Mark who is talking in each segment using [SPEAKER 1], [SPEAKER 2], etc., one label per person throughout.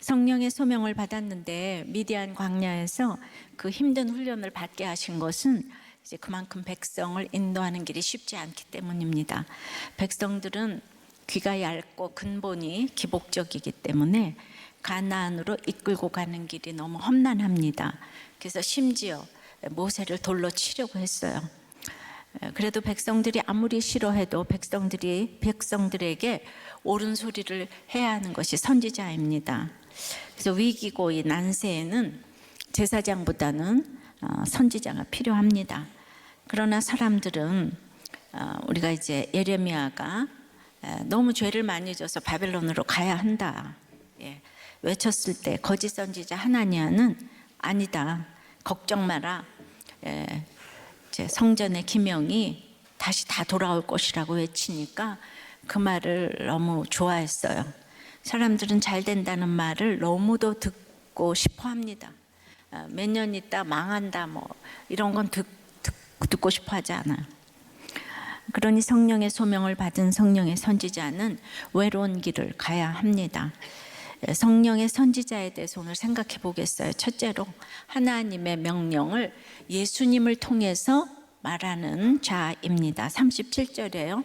[SPEAKER 1] 성령의 소명을 받았는데 미디안 광야에서 그 힘든 훈련을 받게 하신 것은 이제 그만큼 백성을 인도하는 길이 쉽지 않기 때문입니다. 백성들은 귀가 얇고 근본이 기복적이기 때문에 가나안으로 이끌고 가는 길이 너무 험난합니다. 그래서 심지어 모세를 돌로 치려고 했어요. 그래도 백성들이 아무리 싫어해도 백성들에게 옳은 소리를 해야 하는 것이 선지자입니다. 그래서 위기고 이 난세에는 제사장보다는 선지자가 필요합니다. 그러나 사람들은 우리가 이제 예레미야가 너무 죄를 많이 져서 바벨론으로 가야 한다 외쳤을 때 거짓 선지자 하나니아는 아니다, 걱정 마라, 성전의 기명이 다시 다 돌아올 것이라고 외치니까 그 말을 너무 좋아했어요. 사람들은 잘 된다는 말을 너무도 듣고 싶어 합니다. 몇 년 있다 망한다 뭐 이런 건 듣고 싶어 하지 않아요. 그러니 성령의 소명을 받은 성령의 선지자는 외로운 길을 가야 합니다. 성령의 선지자에 대해서 오늘 생각해 보겠어요. 첫째로 하나님의 명령을 예수님을 통해서 말하는 자입니다. 37절에요.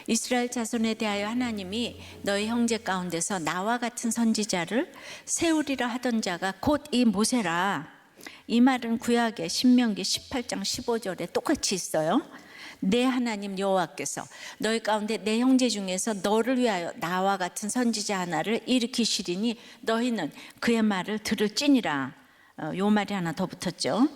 [SPEAKER 1] 이스라엘 자손에 대하여 하나님이 너희 형제 가운데서 나와 같은 선지자를 세우리라 하던 자가 곧 이 모세라. 이 말은 구약의 신명기 18장 15절에 똑같이 있어요. 내 하나님 여호와께서 너희 가운데 내 형제 중에서 너를 위하여 나와 같은 선지자 하나를 일으키시리니 너희는 그의 말을 들을지니라. 요 말이 하나 더 붙었죠.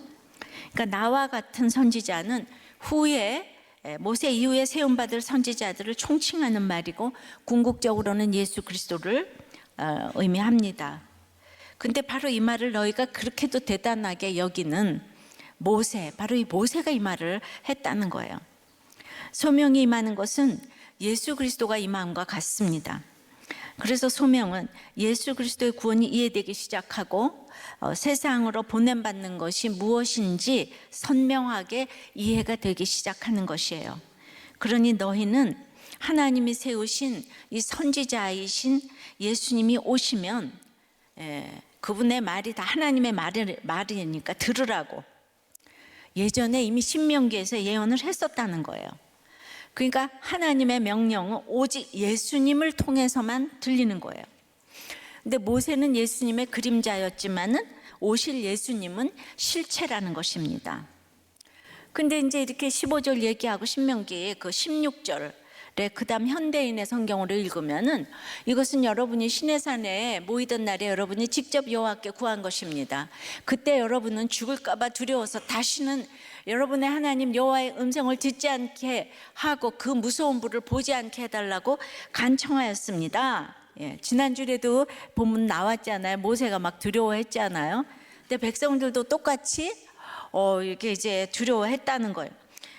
[SPEAKER 1] 그러니까 나와 같은 선지자는 후에 모세 이후에 세움받을 선지자들을 총칭하는 말이고 궁극적으로는 예수 그리스도를 의미합니다. 근데 바로 이 말을 너희가 그렇게도 대단하게 여기는 모세, 바로 이 모세가 이 말을 했다는 거예요. 소명이 임하는 것은 예수 그리스도가 임함과 같습니다. 그래서 소명은 예수 그리스도의 구원이 이해되기 시작하고 세상으로 보냄받는 것이 무엇인지 선명하게 이해가 되기 시작하는 것이에요. 그러니 너희는 하나님이 세우신 이 선지자이신 예수님이 오시면 그분의 말이 다 하나님의 말이니까 들으라고 예전에 이미 신명기에서 예언을 했었다는 거예요. 그러니까 하나님의 명령은 오직 예수님을 통해서만 들리는 거예요. 근데 모세는 예수님의 그림자였지만은 오실 예수님은 실체라는 것입니다. 근데 이제 이렇게 15절 얘기하고 신명기 그 16절에 그다음 현대인의 성경으로 읽으면은 이것은 여러분이 시내산에 모이던 날에 여러분이 직접 여호와께 구한 것입니다. 그때 여러분은 죽을까봐 두려워서 다시는 여러분의 하나님 여호와의 음성을 듣지 않게 하고 그 무서운 불을 보지 않게 해달라고 간청하였습니다. 지난주에도 본문 나왔잖아요. 모세가 막 두려워했잖아요. 근데 백성들도 똑같이 이렇게 이제 두려워했다는 거예요.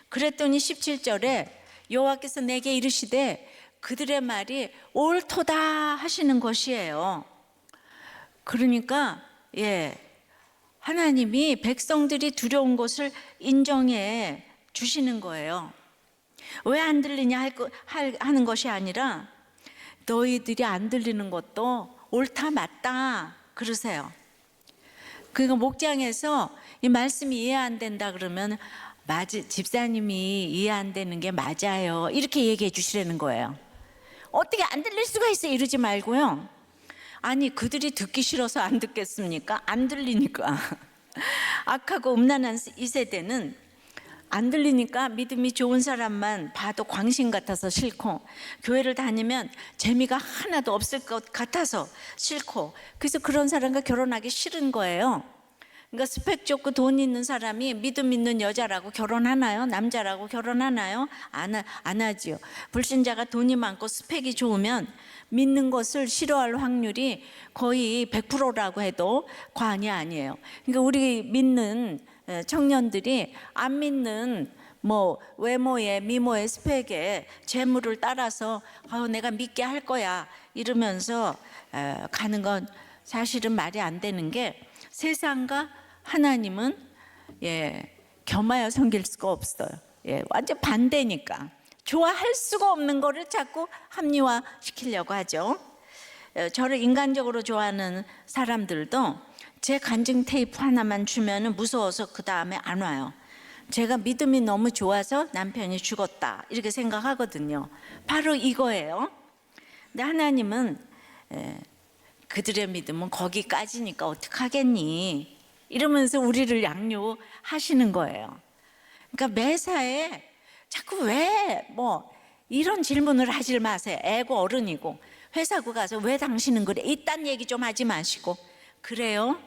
[SPEAKER 1] 그랬더니 17절에 여호와께서 내게 이르시되 그들의 말이 옳도다 하시는 것이에요. 그러니까 하나님이 백성들이 두려운 것을 인정해 주시는 거예요. 왜 안 들리냐 하는 것이 아니라 너희들이 안 들리는 것도 옳다 맞다 그러세요. 그러니까 목장에서 이 말씀이 이해 안 된다 그러면 집사님이 이해 안 되는 게 맞아요 이렇게 얘기해 주시라는 거예요. 어떻게 안 들릴 수가 있어 이러지 말고요. 아니 그들이 듣기 싫어서 안 듣겠습니까? 안 들리니까. 악하고 음란한 이 세대는 안 들리니까 믿음이 좋은 사람만 봐도 광신 같아서 싫고 교회를 다니면 재미가 하나도 없을 것 같아서 싫고 그래서 그런 사람과 결혼하기 싫은 거예요. 그러니까 스펙 좋고 돈 있는 사람이 믿음 있는 여자라고 결혼하나요? 남자라고 결혼하나요? 안 하지요. 불신자가 돈이 많고 스펙이 좋으면 믿는 것을 싫어할 확률이 거의 100%라고 해도 과언이 아니에요. 그러니까 우리 믿는 청년들이 안 믿는 외모에 미모에 스펙에 재물을 따라서 내가 믿게 할 거야 이러면서 가는 건 사실은 말이 안 되는 게 세상과 하나님은 겸하여 섬길 수가 없어요. 완전 반대니까 좋아할 수가 없는 거를 자꾸 합리화시키려고 하죠. 저를 인간적으로 좋아하는 사람들도 제 간증 테이프 하나만 주면은 무서워서 그 다음에 안 와요. 제가 믿음이 너무 좋아서 남편이 죽었다 이렇게 생각하거든요. 바로 이거예요. 근데 하나님은 그들의 믿음은 거기까지니까 어떡하겠니 이러면서 우리를 양육하시는 거예요. 그러니까 매사에 자꾸 왜 뭐 이런 질문을 하질 마세요. 애고 어른이고 회사고 가서 왜 당신은 그래 이딴 얘기 좀 하지 마시고. 그래요?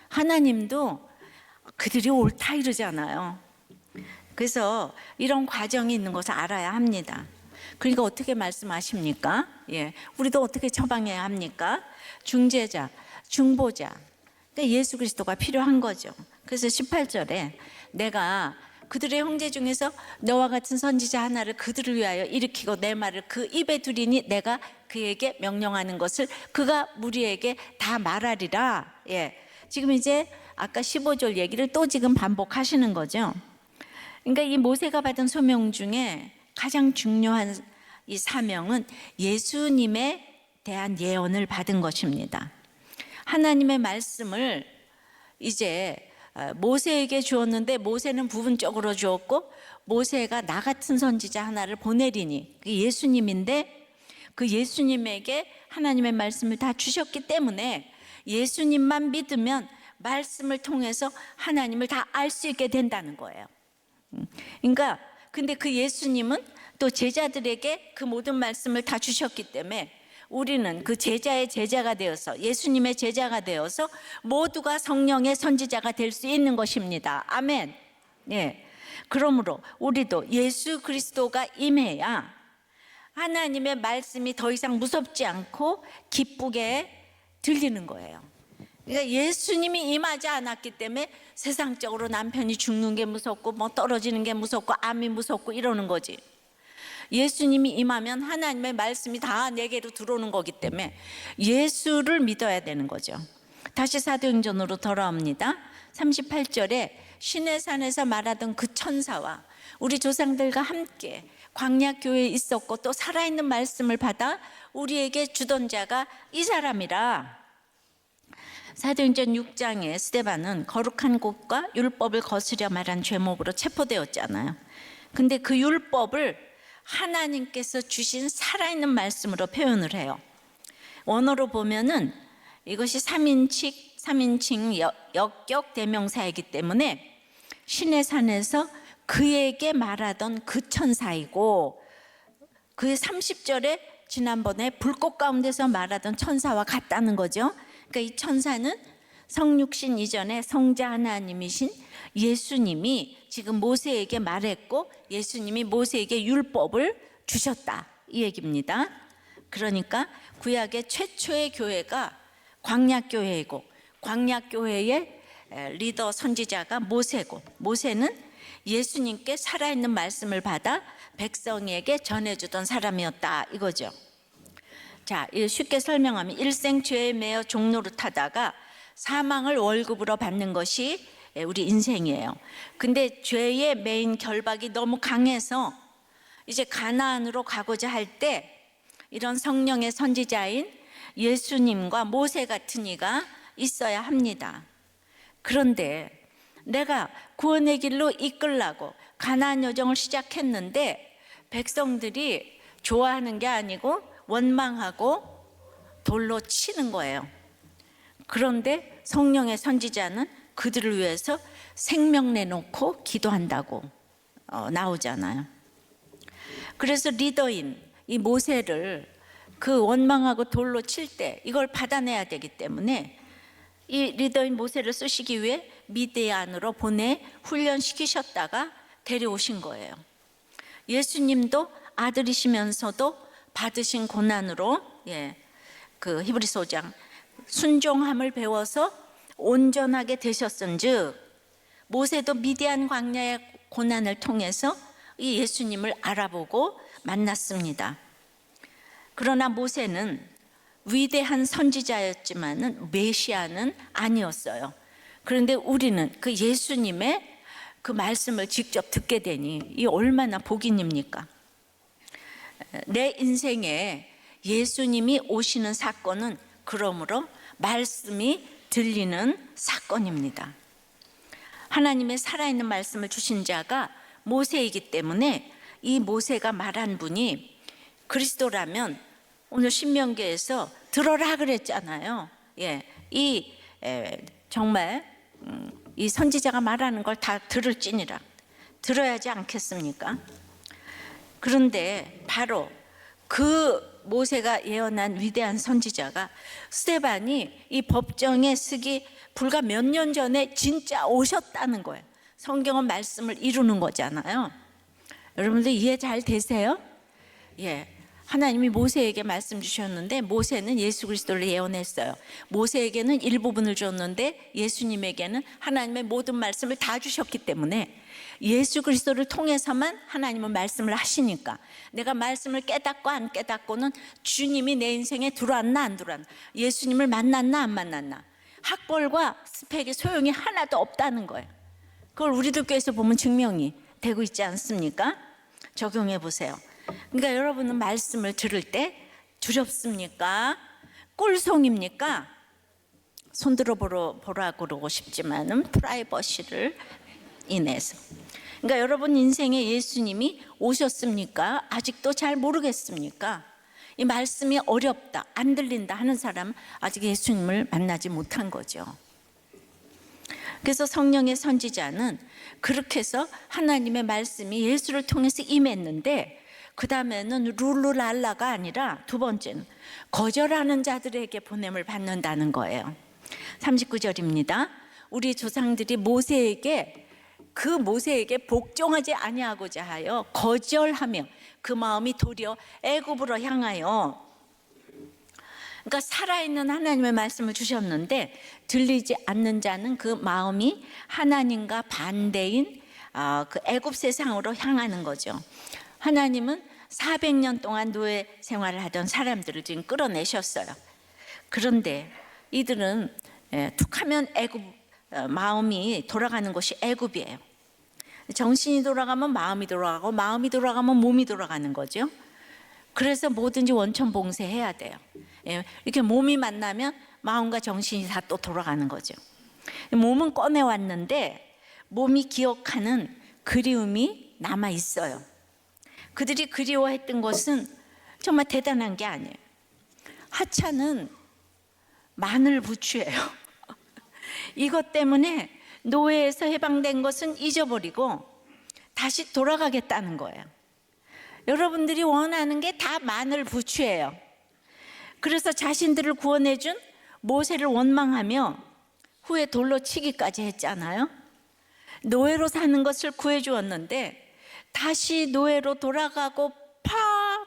[SPEAKER 1] 하나님도 그들이 옳다 이러잖아요. 그래서 이런 과정이 있는 것을 알아야 합니다. 그러니까 어떻게 말씀하십니까? 우리도 어떻게 처방해야 합니까? 중재자, 중보자, 그러니까 예수 그리스도가 필요한 거죠. 그래서 18절에 내가 그들의 형제 중에서 너와 같은 선지자 하나를 그들을 위하여 일으키고 내 말을 그 입에 두리니 내가 그에게 명령하는 것을 그가 무리에게 다 말하리라. 지금 이제 아까 15절 얘기를 또 지금 반복하시는 거죠. 그러니까 이 모세가 받은 소명 중에 가장 중요한 이 사명은 예수님에 대한 예언을 받은 것입니다. 하나님의 말씀을 이제 모세에게 주었는데 모세는 부분적으로 주었고 모세가 나 같은 선지자 하나를 보내리니 그 예수님인데 그 예수님에게 하나님의 말씀을 다 주셨기 때문에 예수님만 믿으면 말씀을 통해서 하나님을 다 알 수 있게 된다는 거예요. 그러니까 근데 그 예수님은 또 제자들에게 그 모든 말씀을 다 주셨기 때문에 우리는 그 제자의 제자가 되어서 예수님의 제자가 되어서 모두가 성령의 선지자가 될 수 있는 것입니다. 아멘. 그러므로 우리도 예수 그리스도가 임해야 하나님의 말씀이 더 이상 무섭지 않고 기쁘게 들리는 거예요. 그러니까 예수님이 임하지 않았기 때문에 세상적으로 남편이 죽는 게 무섭고 뭐 떨어지는 게 무섭고 암이 무섭고 이러는 거지. 예수님이 임하면 하나님의 말씀이 다 내게로 들어오는 거기 때문에 예수를 믿어야 되는 거죠. 다시 사도행전으로 돌아옵니다. 38절에 시내산에서 말하던 그 천사와 우리 조상들과 함께 광야교회에 있었고 또 살아있는 말씀을 받아 우리에게 주던 자가 이 사람이라. 사도행전 6장에 스데반은 거룩한 곳과 율법을 거스려 말한 죄목으로 체포되었잖아요. 근데 그 율법을 하나님께서 주신 살아있는 말씀으로 표현을 해요. 원어로 보면은 이것이 3인칭 역격 대명사이기 때문에 신의 산에서 그에게 말하던 그 천사이고 그 30절에 지난번에 불꽃 가운데서 말하던 천사와 같다는 거죠. 그러니까 이 천사는 성육신 이전에 성자 하나님이신 예수님이 지금 모세에게 말했고 예수님이 모세에게 율법을 주셨다 이 얘기입니다. 그러니까 구약의 최초의 교회가 광야교회이고 광야교회의 리더 선지자가 모세고 모세는 예수님께 살아있는 말씀을 받아 백성에게 전해주던 사람이었다 이거죠. 자, 쉽게 설명하면 일생 죄에 매여 종노릇하다가 사망을 월급으로 받는 것이 우리 인생이에요. 근데 죄의 매인 결박이 너무 강해서 이제 가나안으로 가고자 할 때 이런 성령의 선지자인 예수님과 모세 같은 이가 있어야 합니다. 그런데 내가 구원의 길로 이끌라고 가나안 여정을 시작했는데 백성들이 좋아하는 게 아니고 원망하고 돌로 치는 거예요. 그런데 성령의 선지자는 그들을 위해서 생명 내놓고 기도한다고 나오잖아요. 그래서 리더인 이 모세를 그 원망하고 돌로 칠 때 이걸 받아내야 되기 때문에 이 리더인 모세를 쓰시기 위해 미디안으로 보내 훈련시키셨다가 데려오신 거예요. 예수님도 아들이시면서도 받으신 고난으로 그 히브리서 5장 순종함을 배워서 온전하게 되셨은즉 모세도 미디안 광야의 고난을 통해서 이 예수님을 알아보고 만났습니다. 그러나 모세는 위대한 선지자였지만은 메시아는 아니었어요. 그런데 우리는 그 예수님의 그 말씀을 직접 듣게 되니 이 얼마나 복인입니까? 내 인생에 예수님이 오시는 사건은 그러므로 말씀이 들리는 사건입니다. 하나님의 살아있는 말씀을 주신 자가 모세이기 때문에 이 모세가 말한 분이 그리스도라면 오늘 신명기에서 들어라 그랬잖아요. 정말 이 선지자가 말하는 걸 다 들을지니라, 들어야지 않겠습니까? 그런데 바로 그 모세가 예언한 위대한 선지자가 스데반이 이 법정에 서기 불과 몇 년 전에 진짜 오셨다는 거예요. 성경은 말씀을 이루는 거잖아요. 여러분들 이해 잘 되세요? 하나님이 모세에게 말씀 주셨는데 모세는 예수 그리스도를 예언했어요. 모세에게는 일부분을 줬는데 예수님에게는 하나님의 모든 말씀을 다 주셨기 때문에 예수 그리스도를 통해서만 하나님은 말씀을 하시니까 내가 말씀을 깨닫고 안 깨닫고는 주님이 내 인생에 들어왔나 안 들어왔나, 예수님을 만났나 안 만났나, 학벌과 스펙이 소용이 하나도 없다는 거예요. 그걸 우리들 교회에서 보면 증명이 되고 있지 않습니까? 적용해 보세요. 그러니까 여러분은 말씀을 들을 때 두렵습니까? 꿀송입니까? 손들어 보라 그러고 싶지만은 프라이버시를 인해서. 그러니까 여러분 인생에 예수님이 오셨습니까? 아직도 잘 모르겠습니까? 이 말씀이 어렵다, 안 들린다 하는 사람은 아직 예수님을 만나지 못한 거죠. 그래서 성령의 선지자는 그렇게 해서 하나님의 말씀이 예수를 통해서 임했는데 그 다음에는 룰루랄라가 아니라 두 번째는 거절하는 자들에게 보냄을 받는다는 거예요. 39절입니다. 우리 조상들이 모세에게 복종하지 아니하고자 하여 거절하며 그 마음이 도리어 애굽으로 향하여, 그러니까 살아있는 하나님의 말씀을 주셨는데 들리지 않는 자는 그 마음이 하나님과 반대인 그 애굽 세상으로 향하는 거죠. 하나님은 400년 동안 노예 생활을 하던 사람들을 지금 끌어내셨어요. 그런데 이들은 툭하면 애굽, 마음이 돌아가는 곳이 애굽이에요. 정신이 돌아가면 마음이 돌아가고 마음이 돌아가면 몸이 돌아가는 거죠. 그래서 뭐든지 원천 봉쇄해야 돼요. 이렇게 몸이 만나면 마음과 정신이 다 또 돌아가는 거죠. 몸은 꺼내왔는데 몸이 기억하는 그리움이 남아 있어요. 그들이 그리워했던 것은 정말 대단한 게 아니에요. 하찮은 마늘 부추예요. 이것 때문에 노예에서 해방된 것은 잊어버리고 다시 돌아가겠다는 거예요. 여러분들이 원하는 게 다 마늘 부추예요. 그래서 자신들을 구원해준 모세를 원망하며 후에 돌로 치기까지 했잖아요. 노예로 사는 것을 구해주었는데 다시 노예로 돌아가고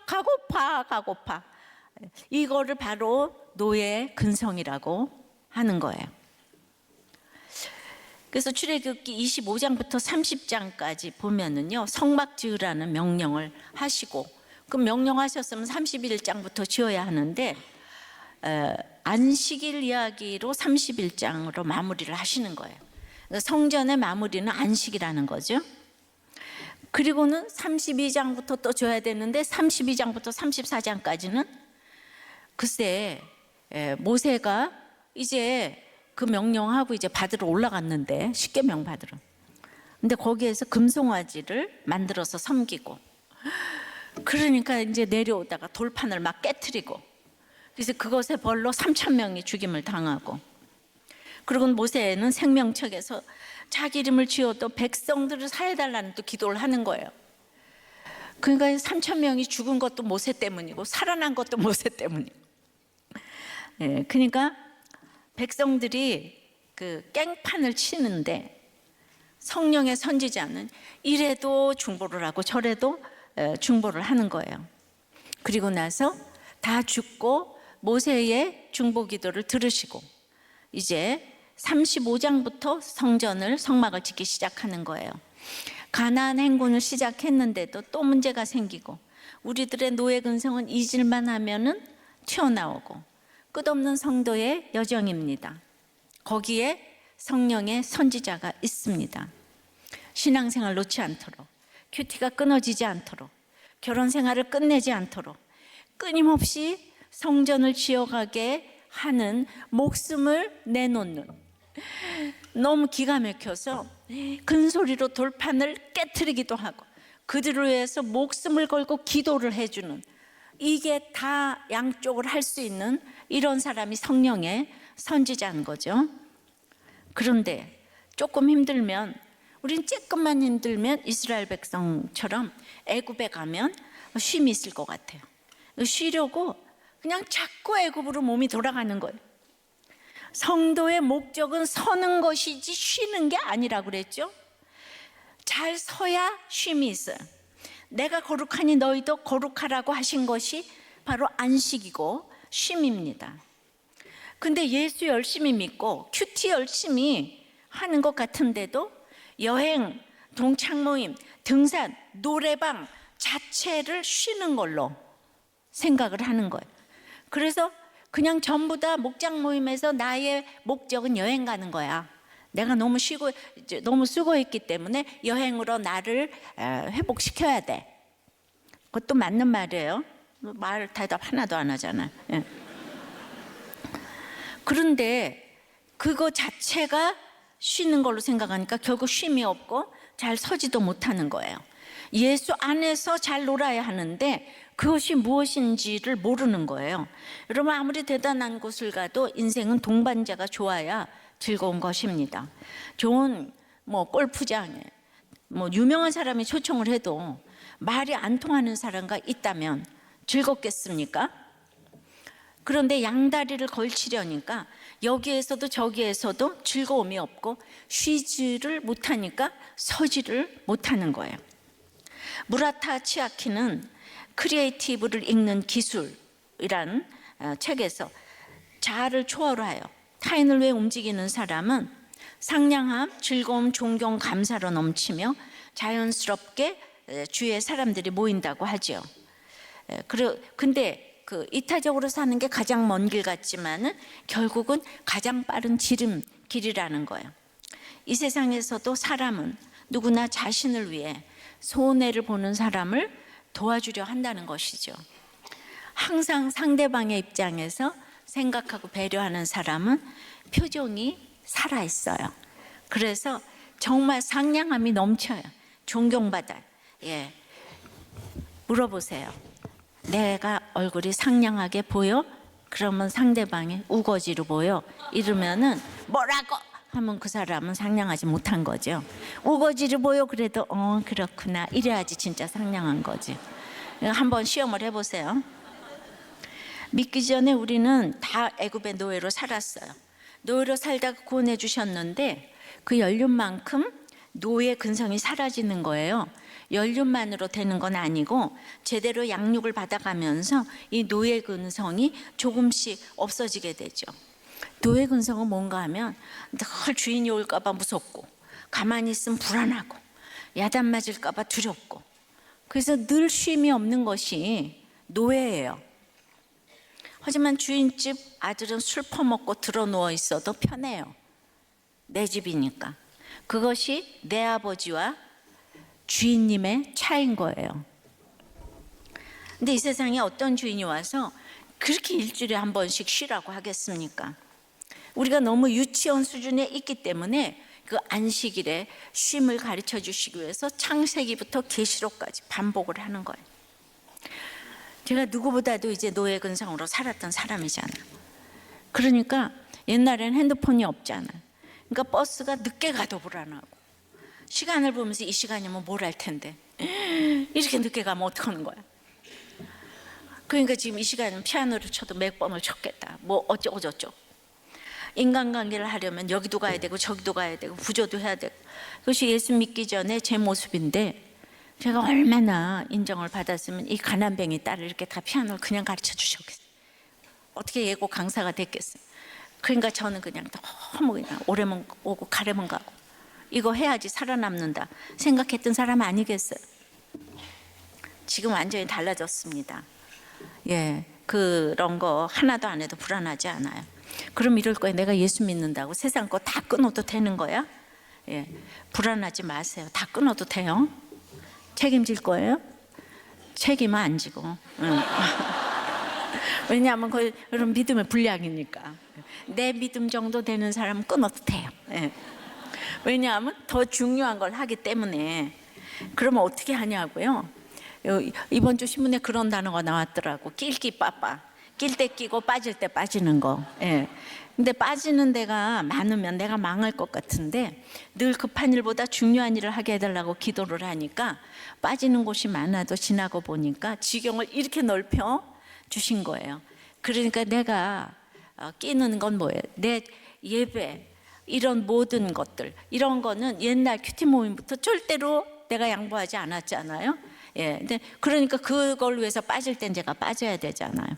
[SPEAKER 1] 가고파. 이거를 바로 노예의 근성이라고 하는 거예요. 그래서 출애굽기 25장부터 30장까지 보면은요, 성막 지으라는 명령을 하시고, 그 명령하셨으면 31장부터 지어야 하는데 안식일 이야기로 31장으로 마무리를 하시는 거예요. 그러니까 성전의 마무리는 안식이라는 거죠. 그리고는 32장부터 또 줘야 되는데 32장부터 34장까지는 글쎄 모세가 이제 그 명령하고 이제 받으러 올라갔는데, 십계명 받으러. 근데 거기에서 금송아지를 만들어서 섬기고, 그러니까 이제 내려오다가 돌판을 막 깨트리고, 그래서 그것에 벌로 3,000명이 죽임을 당하고, 그리고 모세는 생명책에서 자기 이름을 지어도 백성들을 살려달라는 또 기도를 하는 거예요. 그러니까 3,000명이 죽은 것도 모세 때문이고 살아난 것도 모세 때문이고. 그러니까 백성들이 그 깽판을 치는데 성령의 선지자는 이래도 중보를 하고 저래도 중보를 하는 거예요. 그리고 나서 다 죽고 모세의 중보 기도를 들으시고 이제 35장부터 성막을 짓기 시작하는 거예요. 가나안 행군을 시작했는데도 또 문제가 생기고, 우리들의 노예 근성은 잊을만 하면은 튀어나오고, 끝없는 성도의 여정입니다. 거기에 성령의 선지자가 있습니다. 신앙생활 놓지 않도록, 큐티가 끊어지지 않도록, 결혼 생활을 끝내지 않도록 끊임없이 성전을 지어가게 하는 목숨을 내놓는, 너무 기가 막혀서 큰 소리로 돌판을 깨트리기도 하고 그들을 위해서 목숨을 걸고 기도를 해주는, 이게 다 양쪽을 할 수 있는 이런 사람이 성령의 선지자인 거죠. 그런데 조금 힘들면, 우린 조금만 힘들면 이스라엘 백성처럼 애굽에 가면 쉼이 있을 것 같아요. 쉬려고 그냥 자꾸 애굽으로 몸이 돌아가는 거예요. 성도의 목적은 서는 것이지 쉬는 게 아니라고 그랬죠. 잘 서야 쉼이 있어요. 내가 거룩하니 너희도 거룩하라고 하신 것이 바로 안식이고 쉼입니다. 근데 예수 열심히 믿고 큐티 열심히 하는 것 같은데도 여행, 동창 모임, 등산, 노래방 자체를 쉬는 걸로 생각을 하는 거예요. 그래서 그냥 전부 다 목장 모임에서 나의 목적은 여행 가는 거야. 내가 너무 쉬고 너무 수고했기 때문에 여행으로 나를 회복시켜야 돼. 그것도 맞는 말이에요. 말 대답 하나도 안 하잖아요. 예. 그런데 그거 자체가 쉬는 걸로 생각하니까 결국 쉼이 없고 잘 서지도 못하는 거예요. 예수 안에서 잘 놀아야 하는데 그것이 무엇인지를 모르는 거예요. 여러분, 아무리 대단한 곳을 가도 인생은 동반자가 좋아야 즐거운 것입니다. 좋은 골프장에 유명한 사람이 초청을 해도 말이 안 통하는 사람과 있다면 즐겁겠습니까? 그런데 양다리를 걸치려니까 여기에서도 저기에서도 즐거움이 없고 쉬지를 못하니까 서지를 못하는 거예요. 무라타 치아키는 크리에이티브를 읽는 기술이란 책에서 자아를 초월하여 타인을 위해 움직이는 사람은 상냥함, 즐거움, 존경, 감사로 넘치며 자연스럽게 주위에 사람들이 모인다고 하죠. 근데 이타적으로 사는 게 가장 먼 길 같지만은 결국은 가장 빠른 지름길이라는 거예요. 이 세상에서도 사람은 누구나 자신을 위해 손해를 보는 사람을 도와주려 한다는 것이죠. 항상 상대방의 입장에서 생각하고 배려하는 사람은 표정이 살아있어요. 그래서 정말 상냥함이 넘쳐요. 존경받아요. 예. 물어보세요. 내가 얼굴이 상냥하게 보여? 그러면 상대방이 우거지로 보여. 이러면은 뭐라고 하면 그 사람은 상냥하지 못한 거죠. 우거지로 보여 그래도 그렇구나 이래야지 진짜 상냥한 거지. 한번 시험을 해보세요. 믿기 전에 우리는 다 애굽의 노예로 살았어요. 노예로 살다가 구원해 주셨는데 그 연륜만큼 노예 근성이 사라지는 거예요. 연륜만으로 되는 건 아니고 제대로 양육을 받아가면서 이 노예 근성이 조금씩 없어지게 되죠. 노예 근성은 뭔가 하면 늘 주인이 올까 봐 무섭고 가만히 있으면 불안하고 야단 맞을까 봐 두렵고, 그래서 늘 쉼이 없는 것이 노예예요. 하지만 주인집 아들은 술 퍼먹고 들어 누워 있어도 편해요. 내 집이니까. 그것이 내 아버지와 주인님의 차이인 거예요. 근데 이 세상에 어떤 주인이 와서 그렇게 일주일에 한 번씩 쉬라고 하겠습니까? 우리가 너무 유치원 수준에 있기 때문에 그 안식일에 쉼을 가르쳐 주시기 위해서 창세기부터 계시록까지 반복을 하는 거예요. 제가 누구보다도 이제 노예 근성으로 살았던 사람이잖아요. 그러니까 옛날에는 핸드폰이 없잖아요. 그러니까 버스가 늦게 가도 불안하고 시간을 보면서 이 시간이면 뭘 할 텐데 이렇게 늦게 가면 어떡하는 거야. 그러니까 지금 이 시간은 피아노를 쳐도 몇 번을 쳤겠다. 뭐 어쩌고 저쩌고. 인간관계를 하려면 여기도 가야 되고 저기도 가야 되고 부조도 해야 되고. 그것이 예수 믿기 전에 제 모습인데 제가 얼마나 인정을 받았으면 이 가난뱅이 딸을 이렇게 다 피아노를 그냥 가르쳐 주셨겠어요. 어떻게 예고 강사가 됐겠어요. 그러니까 저는 그냥 너무 그냥 오래만 오고 가래만 가고 이거 해야지 살아남는다 생각했던 사람 아니겠어요. 지금 완전히 달라졌습니다. 예, 그런 거 하나도 안 해도 불안하지 않아요. 그럼 이럴 거예요. 내가 예수 믿는다고 세상 거 다 끊어도 되는 거야? 예, 불안하지 마세요. 다 끊어도 돼요. 책임질 거예요? 책임은 안 지고. 왜냐하면 그런 믿음의 분량이니까. 내 믿음 정도 되는 사람은 끊어도 돼요. 예. 왜냐하면 더 중요한 걸 하기 때문에. 그러면 어떻게 하냐고요? 이번 주 신문에 그런 단어가 나왔더라고. 낄끼 빠빠. 낄 때 끼고 빠질 때 빠지는 거. 예. 근데 빠지는 데가 많으면 내가 망할 것 같은데 늘 급한 일보다 중요한 일을 하게 해달라고 기도를 하니까 빠지는 곳이 많아도 지나고 보니까 지경을 이렇게 넓혀 주신 거예요. 그러니까 내가 끼는 건 뭐예요? 내 예배, 이런 모든 것들, 이런 거는 옛날 큐티 모임부터 절대로 내가 양보하지 않았잖아요. 예, 근데 그러니까 그걸 위해서 빠질 땐 제가 빠져야 되잖아요.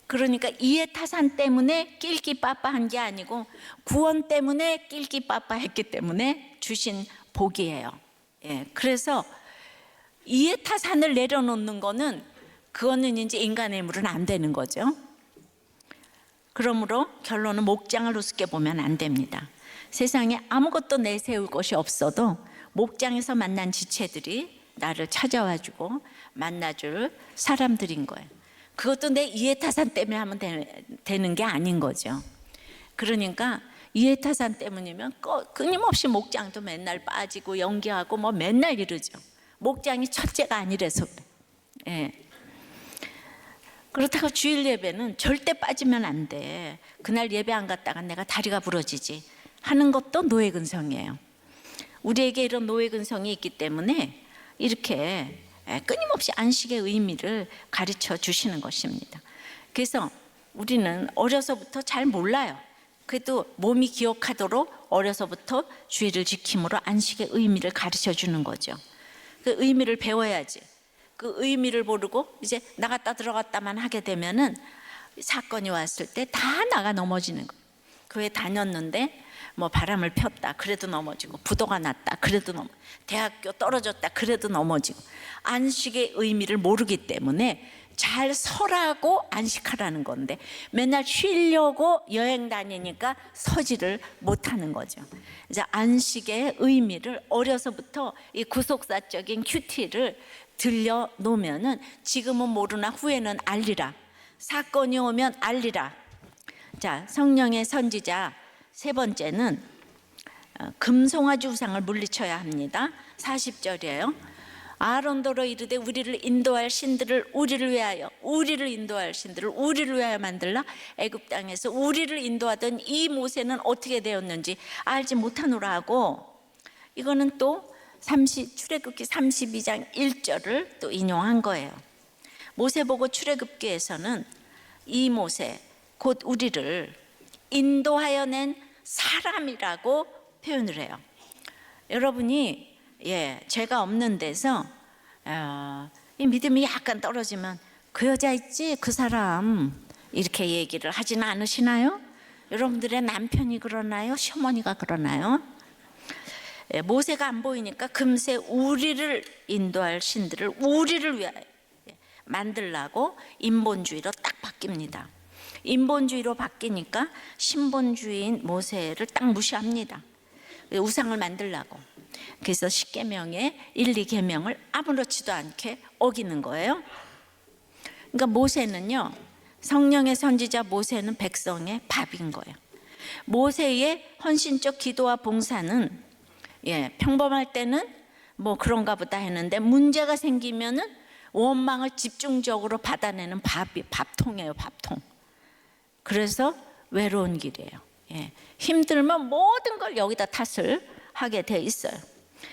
[SPEAKER 1] 그러니까 이해타산 때문에 낄끼빠빠한 게 아니고 구원 때문에 낄끼빠빠 했기 때문에 주신 복이에요. 예, 그래서 이해타산을 내려놓는 거는 그거는 이제 인간의 힘으로는 안 되는 거죠. 그러므로 결론은 목장을 우습게 보면 안 됩니다. 세상에 아무것도 내세울 것이 없어도 목장에서 만난 지체들이 나를 찾아와주고 만나줄 사람들인 거예요. 그것도 내 이해타산 때문에 하면 되는 게 아닌 거죠. 그러니까 이해타산 때문이면 끊임없이 목장도 맨날 빠지고 연기하고 뭐 맨날 이러죠. 목장이 첫째가 아니라서 그래. 예. 그렇다고 주일 예배는 절대 빠지면 안 돼. 그날 예배 안 갔다가 내가 다리가 부러지지 하는 것도 노예근성이에요. 우리에게 이런 노예근성이 있기 때문에 이렇게 끊임없이 안식의 의미를 가르쳐 주시는 것입니다. 그래서 우리는 어려서부터 잘 몰라요. 그래도 몸이 기억하도록 어려서부터 주의를 지킴으로 안식의 의미를 가르쳐 주는 거죠. 그 의미를 배워야지. 그 의미를 모르고 이제 나갔다 들어갔다만 하게 되면은 사건이 왔을 때 다 나가 넘어지는 거예요. 교회 다녔는데 뭐 바람을 폈다 그래도 넘어지고, 부도가 났다 그래도 대학교 떨어졌다 그래도 넘어지고, 안식의 의미를 모르기 때문에 잘 서라고 안식하라는 건데 맨날 쉬려고 여행 다니니까 서지를 못하는 거죠. 이제 안식의 의미를 어려서부터 이 구속사적인 큐티를 들려놓으면은 지금은 모르나 후에는 알리라, 사건이 오면 알리라. 자, 성령의 선지자 세 번째는 금송아지 우상을 물리쳐야 합니다. 40절이에요. 아론더러 이르되 우리를 인도할 신들을 우리를 위하여, 우리를 인도할 신들을 우리를 위하여 만들라. 애굽 땅에서 우리를 인도하던 이 모세는 어떻게 되었는지 알지 못하노라 하고, 이거는 또 출애굽기 32장 1절을 또 인용한 거예요. 모세 보고 출애굽기에서는 이 모세 곧 우리를 인도하여 낸 사람이라고 표현을 해요. 여러분이 죄가 없는 데서 이 믿음이 약간 떨어지면 그 여자 있지 그 사람 이렇게 얘기를 하지는 않으시나요? 여러분들의 남편이 그러나요? 시어머니가 그러나요? 모세가 안 보이니까 금세 우리를 인도할 신들을 우리를 위하여 만들라고 인본주의로 딱 바뀝니다. 인본주의로 바뀌니까 신본주의인 모세를 딱 무시합니다. 우상을 만들라고. 그래서 십계명의 1, 2계명을 아무렇지도 않게 어기는 거예요. 그러니까 모세는요, 성령의 선지자 모세는 백성의 밥인 거예요. 모세의 헌신적 기도와 봉사는 평범할 때는 뭐 그런가 보다 했는데 문제가 생기면은 원망을 집중적으로 받아내는 밥통이에요, 밥통. 그래서 외로운 길이에요. 힘들면 모든 걸 여기다 탓을 하게 돼 있어요.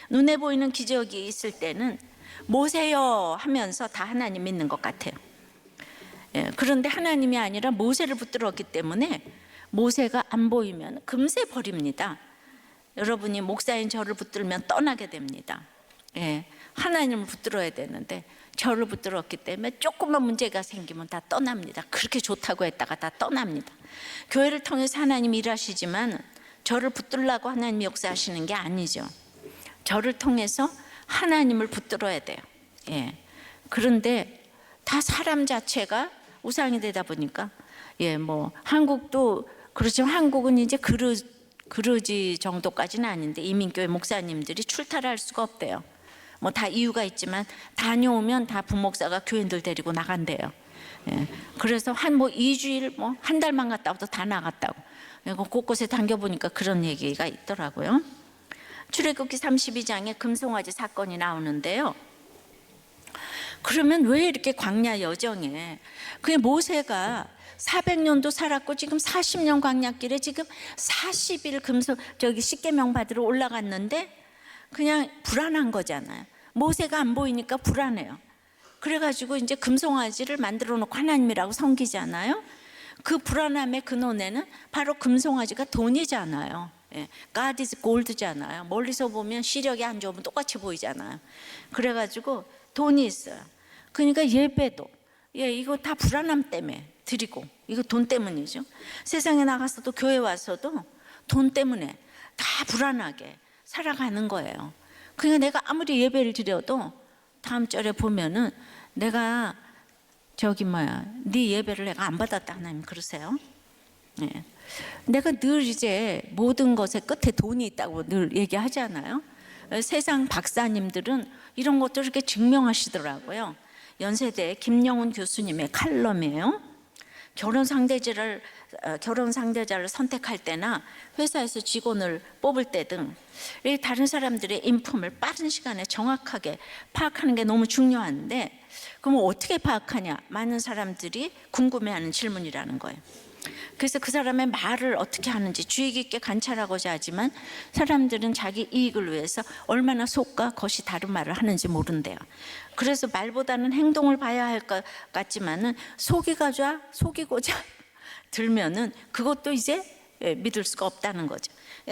[SPEAKER 1] 눈에 보이는 기적이 있을 때는 모세여 하면서 다 하나님 믿는 것 같아요. 그런데 하나님이 아니라 모세를 붙들었기 때문에 모세가 안 보이면 금세 버립니다. 여러분이 목사인 저를 붙들면 떠나게 됩니다. 하나님을 붙들어야 되는데 저를 붙들었기 때문에 조금만 문제가 생기면 다 떠납니다. 그렇게 좋다고 했다가 다 떠납니다. 교회를 통해서 하나님이 일하시지만 저를 붙들라고 하나님이 역사하시는 게 아니죠. 저를 통해서 하나님을 붙들어야 돼요. 그런데 다 사람 자체가 우상이 되다 보니까 뭐 한국도 그렇지만 한국은 이제 그러지 정도까지는 아닌데 이민교회 목사님들이 출타를 할 수가 없대요. 뭐 다 이유가 있지만 다녀오면 다 부목사가 교인들 데리고 나간대요. 예. 그래서 한 뭐 2주일 뭐 한 달만 갔다 와도 다 나갔다고. 곳곳에 당겨보니까 그런 얘기가 있더라고요. 출애굽기 32장에 금송아지 사건이 나오는데요. 그러면 왜 이렇게 광야 여정에 그 모세가 400년도 살았고 지금 40년 광야길에 지금 40일 십계명 받으러 올라갔는데 그냥 불안한 거잖아요. 모세가 안 보이니까 불안해요. 그래가지고 이제 금송아지를 만들어 놓고 하나님이라고 섬기잖아요. 그 불안함의 근원에는 바로 금송아지가 돈이잖아요. 예, God is gold잖아요. 멀리서 보면 시력이 안 좋으면 똑같이 보이잖아요. 그래가지고 돈이 있어요. 그러니까 예배도 이거 다 불안함 때문에 드리고 이거 돈 때문이죠. 세상에 나가서도 교회 와서도 돈 때문에 다 불안하게 살아가는 거예요. 그러니까 내가 아무리 예배를 드려도 다음 절에 보면은 내가 네 예배를 내가 안 받았다 하나님 그러세요. 예. 내가 늘 이제 모든 것의 끝에 돈이 있다고 늘 얘기하잖아요. 세상 박사님들은 이런 것들을 이렇게 증명하시더라고요. 연세대 김영훈 교수님의 칼럼이에요. 결혼 상대자를 선택할 때나 회사에서 직원을 뽑을 때 등 다른 사람들의 인품을 빠른 시간에 정확하게 파악하는 게 너무 중요한데 그럼 어떻게 파악하냐? 많은 사람들이 궁금해하는 질문이라는 거예요. 그래서 그 사람의 말을 어떻게 하는지 주의 깊게 관찰하고자 하지만 사람들은 자기 이익을 위해서 얼마나 속과 겉이 다른 말을 하는지 모른대요. 그래서 말보다는 행동을 봐야 할 것 같지만은 속이고자 들면은 그것도 이제 믿을 수가 없다는 거죠.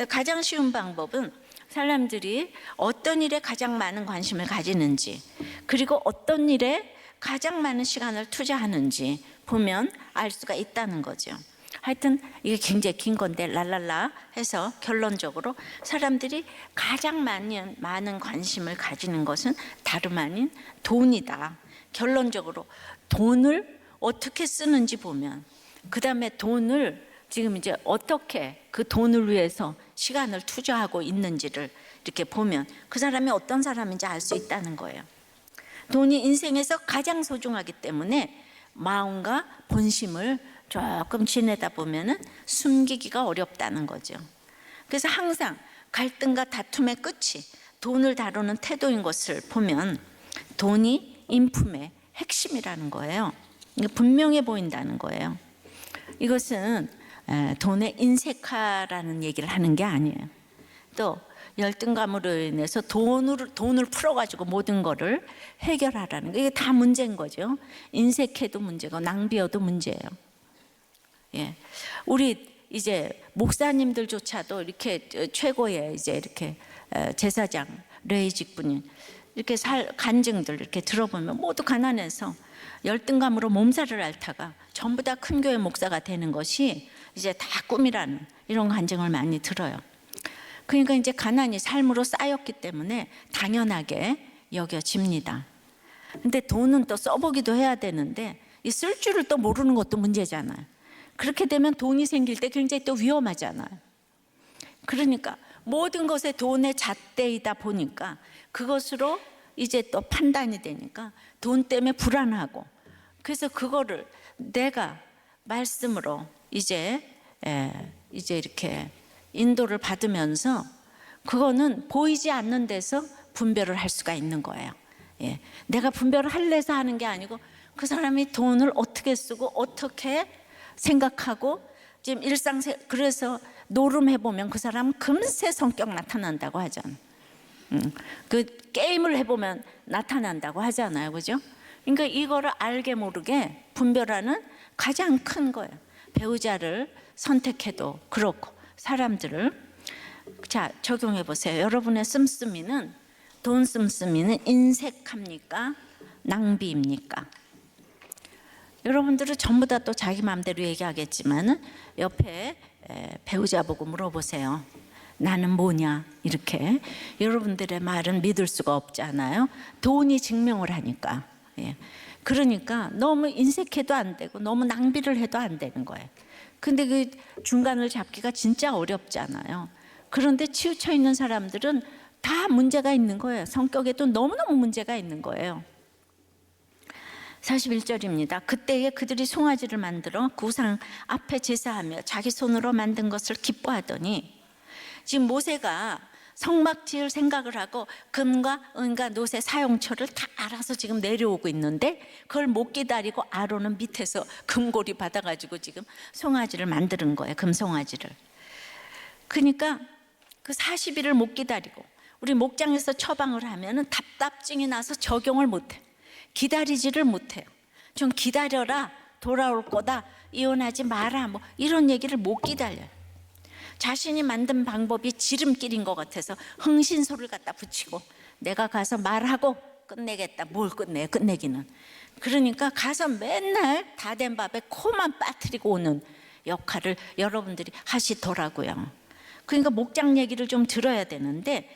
[SPEAKER 1] 가장 쉬운 방법은 사람들이 어떤 일에 가장 많은 관심을 가지는지 그리고 어떤 일에 가장 많은 시간을 투자하는지 보면 알 수가 있다는 거죠. 하여튼 이게 굉장히 긴 건데 랄랄라 해서 결론적으로 사람들이 가장 많은 관심을 가지는 것은 다름 아닌 돈이다. 결론적으로 돈을 어떻게 쓰는지 보면 그 다음에 돈을 지금 이제 어떻게 그 돈을 위해서 시간을 투자하고 있는지를 이렇게 보면 그 사람이 어떤 사람인지 알 수 있다는 거예요. 돈이 인생에서 가장 소중하기 때문에 마음과 본심을 조금 지내다 보면은 숨기기가 어렵다는 거죠. 그래서 항상 갈등과 다툼의 끝이 돈을 다루는 태도인 것을 보면 돈이 인품의 핵심이라는 거예요. 이게 분명해 보인다는 거예요. 이것은 돈의 인색화라는 얘기를 하는 게 아니에요. 또 열등감으로 인해서 돈을 풀어가지고 모든 거를 해결하라는 거. 이게 다 문제인 거죠. 인색해도 문제고 낭비여도 문제예요. 예, 우리 이제 목사님들조차도 이렇게 최고의 이제 이렇게 제사장 레이직분인 이렇게 간증들 이렇게 들어보면 모두 가난해서 열등감으로 몸살을 앓다가 전부 다 큰 교회 목사가 되는 것이 이제 다 꿈이라는 이런 간증을 많이 들어요. 그러니까 이제 가난이 삶으로 쌓였기 때문에 당연하게 여겨집니다. 근데 돈은 또 써보기도 해야 되는데 이 쓸 줄을 또 모르는 것도 문제잖아요. 그렇게 되면 돈이 생길 때 굉장히 또 위험하잖아요. 그러니까 모든 것에 돈의 잣대이다 보니까 그것으로 이제 또 판단이 되니까 돈 때문에 불안하고 그래서 그거를 내가 말씀으로 이제 이렇게 인도를 받으면서 그거는 보이지 않는 데서 분별을 할 수가 있는 거예요. 예. 내가 분별을 하려서 하는 게 아니고 그 사람이 돈을 어떻게 쓰고 어떻게 생각하고 지금 그래서 노름해 보면 그 사람은 금세 성격 나타난다고 하잖아요. 그 게임을 해보면 나타난다고 하잖아요, 그죠? 그러니까 이거를 알게 모르게 분별하는 가장 큰 거예요. 배우자를 선택해도 그렇고 사람들을 자 적용해 보세요. 여러분의 씀씀이는 돈 씀씀이는 인색합니까? 낭비입니까? 여러분들은 전부 다 또 자기 마음대로 얘기하겠지만은 옆에 배우자 보고 물어보세요. 나는 뭐냐? 이렇게 여러분들의 말은 믿을 수가 없잖아요. 돈이 증명을 하니까. 예. 그러니까 너무 인색해도 안 되고 너무 낭비를 해도 안 되는 거예요. 근데 그 중간을 잡기가 진짜 어렵잖아요. 그런데 치우쳐 있는 사람들은 다 문제가 있는 거예요. 성격에도 너무너무 문제가 있는 거예요. 41절입니다. 그때에 그들이 송아지를 만들어 그 우상 앞에 제사하며 자기 손으로 만든 것을 기뻐하더니, 지금 모세가 성막 지을 생각을 하고 금과 은과 노새 사용처를 다 알아서 지금 내려오고 있는데 그걸 못 기다리고 아론은 밑에서 금고리 받아가지고 지금 송아지를 만드는 거예요. 금송아지를. 그러니까 그 40일을 못 기다리고, 우리 목장에서 처방을 하면은 답답증이 나서 적용을 못해. 기다리지를 못해요. 좀 기다려라, 돌아올 거다, 이혼하지 마라, 뭐 이런 얘기를 못 기다려요. 자신이 만든 방법이 지름길인 것 같아서 흥신소를 갖다 붙이고 내가 가서 말하고 끝내겠다. 뭘 끝내기는. 그러니까 가서 맨날 다 된 밥에 코만 빠뜨리고 오는 역할을 여러분들이 하시더라고요. 그러니까 목장 얘기를 좀 들어야 되는데,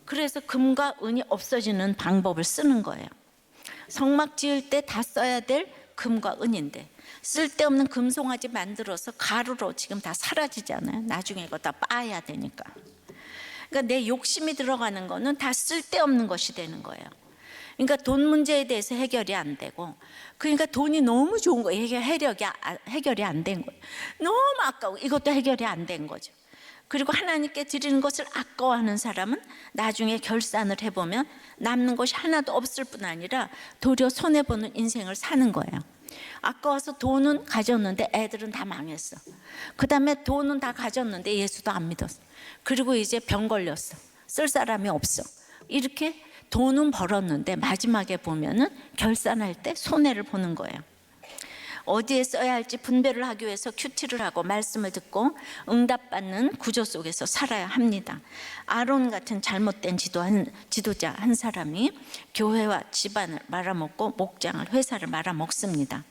[SPEAKER 1] 그래서 금과 은이 없어지는 방법을 쓰는 거예요. 성막 지을 때 다 써야 될 금과 은인데 쓸데없는 금송아지 만들어서 가루로 지금 다 사라지잖아요. 나중에 이거 다 빠야 되니까. 그러니까 내 욕심이 들어가는 거는 다 쓸데없는 것이 되는 거예요. 그러니까 돈 문제에 대해서 해결이 안 되고, 그러니까 돈이 너무 좋은 거예요. 해결이 안 된 거예요. 너무 아까워. 이것도 해결이 안 된 거죠. 그리고 하나님께 드리는 것을 아까워하는 사람은 나중에 결산을 해보면 남는 것이 하나도 없을 뿐 아니라 도리어 손해보는 인생을 사는 거예요. 아까워서 돈은 가졌는데 애들은 다 망했어. 그 다음에 돈은 다 가졌는데 예수도 안 믿었어. 그리고 이제 병 걸렸어. 쓸 사람이 없어. 이렇게 돈은 벌었는데 마지막에 보면은 결산할 때 손해를 보는 거예요. 어디에 써야 할지 분별을 하기 위해서 큐티를 하고 말씀을 듣고 응답받는 구조 속에서 살아야 합니다. 아론 같은 잘못된 지도자 한 사람이 교회와 집안을 말아먹고 목장을, 회사를 말아먹습니다.